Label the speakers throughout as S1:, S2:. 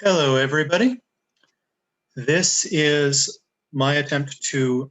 S1: Hello, everybody. This is my attempt to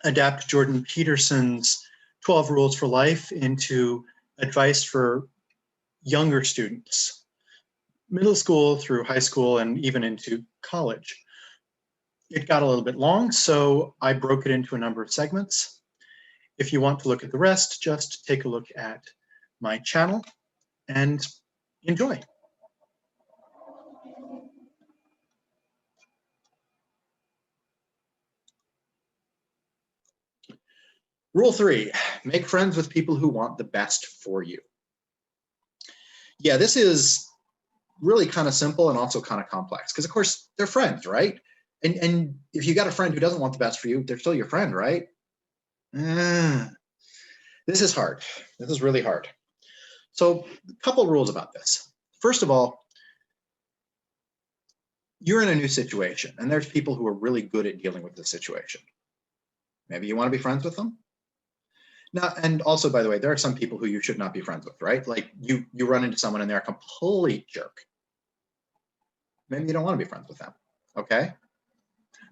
S1: adapt Jordan Peterson's 12 Rules for Life into advice for younger students, middle school through high school and even into college. It got a little bit long, so I broke it into a number of segments. If you want to look at the rest, just take a look at my channel and enjoy. Rule 3, make friends with people who want the best for you. Yeah, this is really kind of simple and also kind of complex because, of course, they're friends, right? And if you got a friend who doesn't want the best for you, they're still your friend, right? This is hard. This is really hard. So a couple rules about this. First of all, you're in a new situation and there's people who are really good at dealing with this situation. Maybe you want to be friends with them. Now, and also, by the way, there are some people who you should not be friends with, right? Like you run into someone and they're a complete jerk. Maybe you don't want to be friends with them, okay?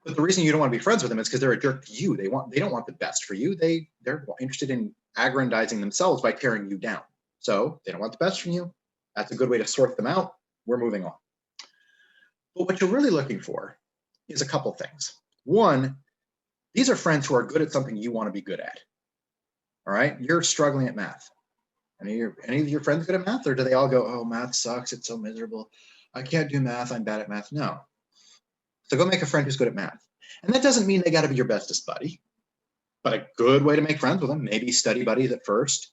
S1: But the reason you don't want to be friends with them is because they're a jerk to you. They don't want the best for you. They're interested in aggrandizing themselves by tearing you down. So they don't want the best from you. That's a good way to sort them out. We're moving on. But what you're really looking for is a couple things. One, these are friends who are good at something you want to be good at. All right, you're struggling at math. Any of your friends good at math, or do they all go, oh, math sucks, it's so miserable, I can't do math, I'm bad at math? No. So go make a friend who's good at math. And that doesn't mean they got to be your bestest buddy, but a good way to make friends with them, maybe study buddies at first,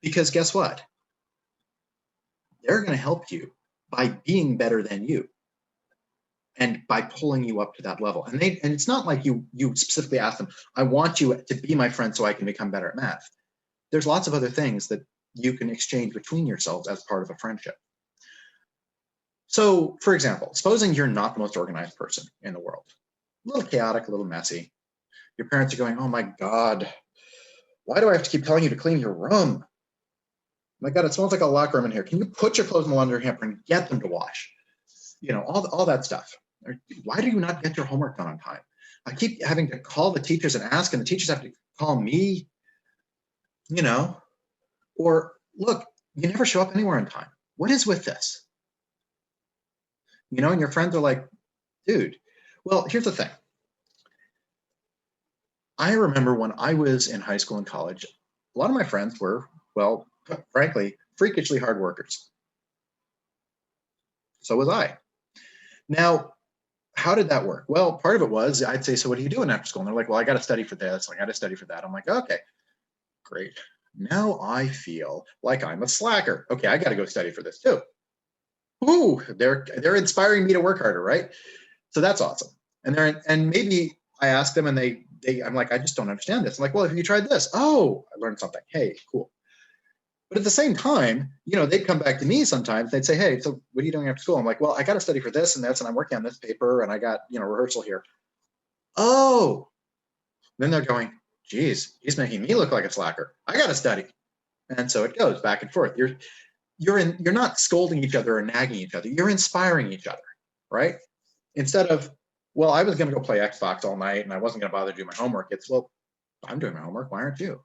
S1: because guess what? They're going to help you by being better than you and by pulling you up to that level. And it's not like you specifically ask them, I want you to be my friend so I can become better at math. There's lots of other things that you can exchange between yourselves as part of a friendship. So, for example, supposing you're not the most organized person in the world, a little chaotic, a little messy. Your parents are going, oh my God, why do I have to keep telling you to clean your room? My God, it smells like a locker room in here. Can you put your clothes in the laundry hamper and get them to wash? You know, all that stuff. Why do you not get your homework done on time? I keep having to call the teachers and ask, and the teachers have to call me, you know, or look, you never show up anywhere on time. What is with this? You know, and your friends are like, dude, well, here's the thing. I remember when I was in high school and college, a lot of my friends were, well, frankly, freakishly hard workers. So was I. Now, how did that work? Well, part of it was I'd say, so what are you doing after school? And they're like, well, I got to study for this. I got to study for that. I'm like, okay, great. Now I feel like I'm a slacker. Okay, I got to go study for this too. Ooh, they're inspiring me to work harder, right? So that's awesome. And maybe I ask them and I'm like, I just don't understand this. I'm like, well, have you tried this? Oh, I learned something. Hey, cool. But at the same time, you know, they'd come back to me sometimes. They'd say, hey, so what are you doing after school? I'm like, well, I got to study for this and this, and I'm working on this paper, and I got, you know, rehearsal here. Oh, then they're going, geez, he's making me look like a slacker. I got to study. And so it goes back and forth. You're not scolding each other or nagging each other. You're inspiring each other, right? Instead of, well, I was going to go play Xbox all night and I wasn't going to bother to do my homework. It's, well, I'm doing my homework. Why aren't you?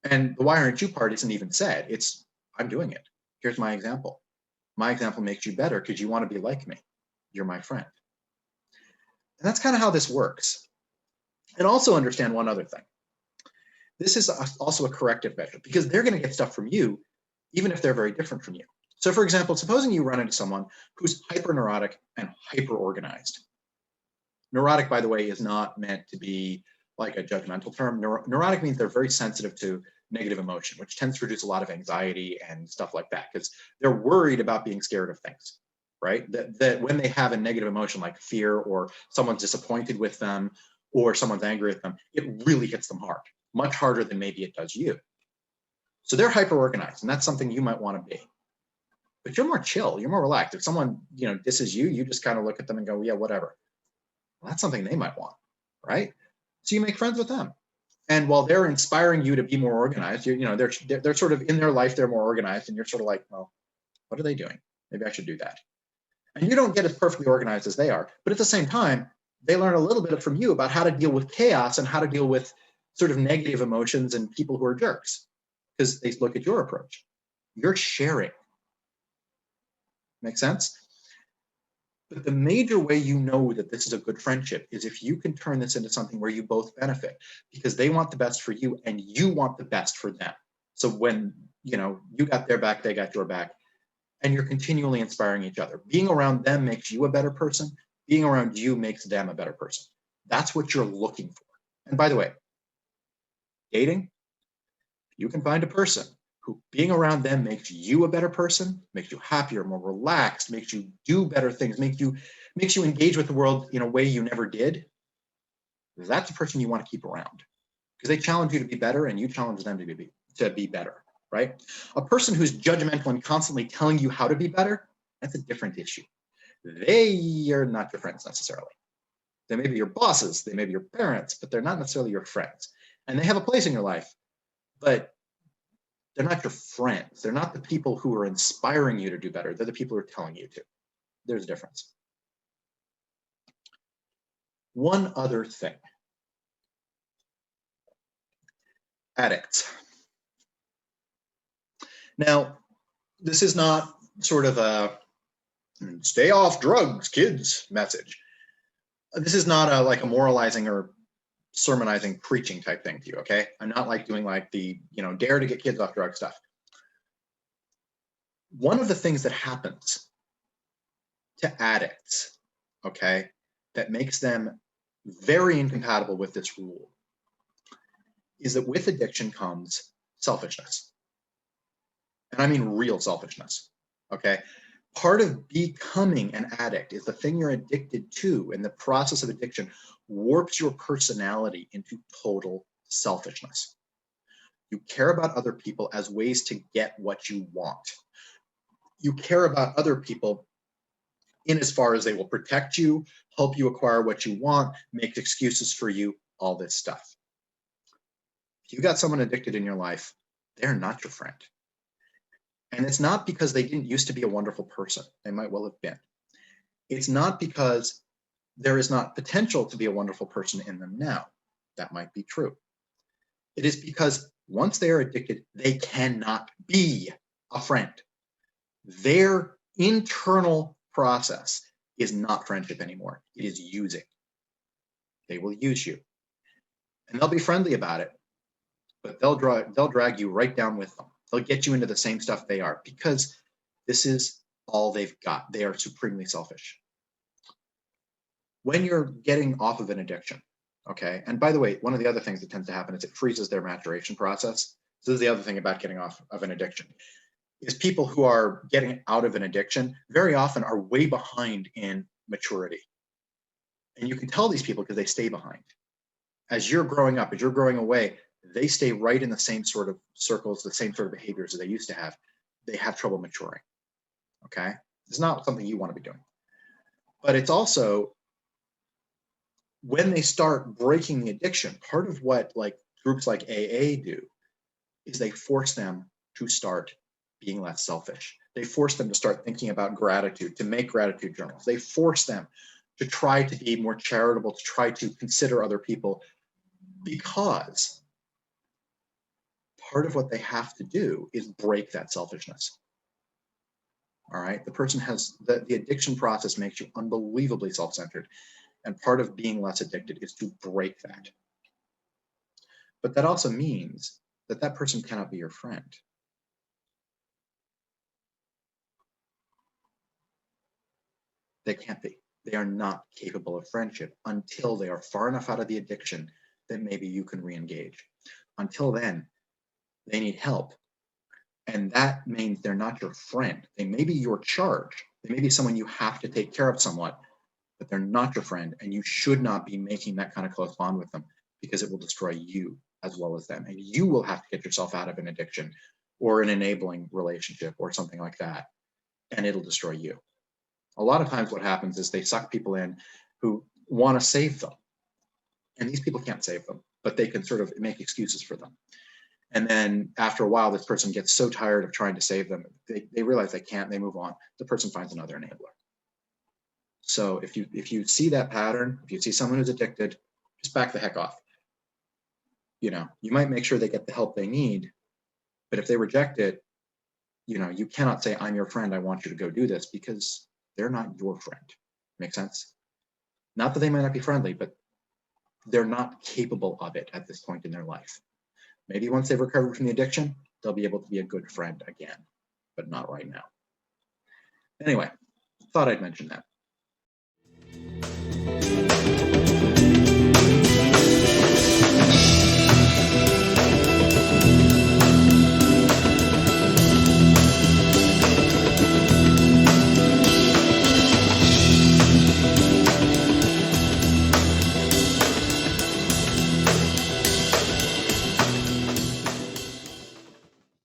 S1: And the why aren't you part isn't even said. It's, I'm doing it. Here's my example. My example makes you better because you want to be like me. You're my friend. And that's kind of how this works. And also understand one other thing. This is also a corrective measure because they're going to get stuff from you, even if they're very different from you. So for example, supposing you run into someone who's hyper-neurotic and hyper-organized. Neurotic, by the way, is not meant to be like a judgmental term. Neurotic means they're very sensitive to negative emotion, which tends to produce a lot of anxiety and stuff like that because they're worried about being scared of things, right? That when they have a negative emotion like fear, or someone's disappointed with them, or someone's angry at them, it really hits them hard, much harder than maybe it does you. So they're hyper organized, and that's something you might want to be. But you're more chill, you're more relaxed. If someone, disses you, you just kind of look at them and go, yeah, whatever. Well, that's something they might want, right? So you make friends with them. And while they're inspiring you to be more organized, they're sort of in their life, they're more organized, and you're sort of like, well, what are they doing? Maybe I should do that. And you don't get as perfectly organized as they are, but at the same time, they learn a little bit from you about how to deal with chaos and how to deal with sort of negative emotions and people who are jerks, because they look at your approach. You're sharing. Make sense? But the major way you know that this is a good friendship is if you can turn this into something where you both benefit, because they want the best for you and you want the best for them. So when, you got their back, they got your back, and you're continually inspiring each other. Being around them makes you a better person. Being around you makes them a better person. That's what you're looking for. And by the way, dating, you can find a person who being around them makes you a better person, makes you happier, more relaxed, makes you do better things, makes you engage with the world in a way you never did. That's the person you want to keep around, because they challenge you to be better and you challenge them to be better, right? A person who's judgmental and constantly telling you how to be better, that's a different issue. They are not your friends necessarily. They may be your bosses, they may be your parents, but they're not necessarily your friends. And they have a place in your life, but they're not your friends. They're not the people who are inspiring you to do better. They're the people who are telling you to. There's a difference. One other thing. Addicts. Now, this is not sort of a stay off drugs, kids message. This is not like a moralizing or sermonizing, preaching type thing to you, okay? I'm not like doing like the, dare to get kids off drug stuff. One of the things that happens to addicts, okay, that makes them very incompatible with this rule is that with addiction comes selfishness. And I mean real selfishness, okay? Part of becoming an addict is the thing you're addicted to, and the process of addiction warps your personality into total selfishness. You care about other people as ways to get what you want. You care about other people in as far as they will protect you, help you acquire what you want, make excuses for you, all this stuff. If you got someone addicted in your life, they're not your friend. And it's not because they didn't used to be a wonderful person. They might well have been. It's not because there is not potential to be a wonderful person in them now. That might be true. It is because once they are addicted, they cannot be a friend. Their internal process is not friendship anymore. It is using. They will use you. And they'll be friendly about it, but they'll drag you right down with them. They'll get you into the same stuff they are, because this is all they've got. They are supremely selfish. When you're getting off of an addiction, okay, and by the way, one of the other things that tends to happen is it freezes their maturation process. So this is the other thing about getting off of an addiction, is people who are getting out of an addiction very often are way behind in maturity. And you can tell these people because they stay behind. As you're growing up, as you're growing away, they stay right in the same sort of circles, the same sort of behaviors that they used to have. They have trouble maturing, okay? It's not something you want to be doing. But it's also, when they start breaking the addiction, part of what like groups like AA do is they force them to start being less selfish. They force them to start thinking about gratitude, to make gratitude journals. They force them to try to be more charitable, to try to consider other people, because part of what they have to do is break that selfishness. All right. The person has the addiction process makes you unbelievably self-centered. And part of being less addicted is to break that. But that also means that that person cannot be your friend. They can't be. They are not capable of friendship until they are far enough out of the addiction that maybe you can re-engage. Until then, they need help. And that means they're not your friend. They may be your charge. They may be someone you have to take care of somewhat, but they're not your friend. And you should not be making that kind of close bond with them, because it will destroy you as well as them. And you will have to get yourself out of an addiction or an enabling relationship or something like that. And it'll destroy you. A lot of times what happens is they suck people in who want to save them. And these people can't save them, but they can sort of make excuses for them. And then after a while, this person gets so tired of trying to save them, they realize they can't, they move on. The person finds another enabler. So if you see that pattern, if you see someone who's addicted, just back the heck off. You know, you might make sure they get the help they need, but if they reject it, you know, you cannot say, I'm your friend, I want you to go do this, because they're not your friend. Make sense? Not that they might not be friendly, but they're not capable of it at this point in their life. Maybe once they've recovered from the addiction, they'll be able to be a good friend again, but not right now. Anyway, thought I'd mention that.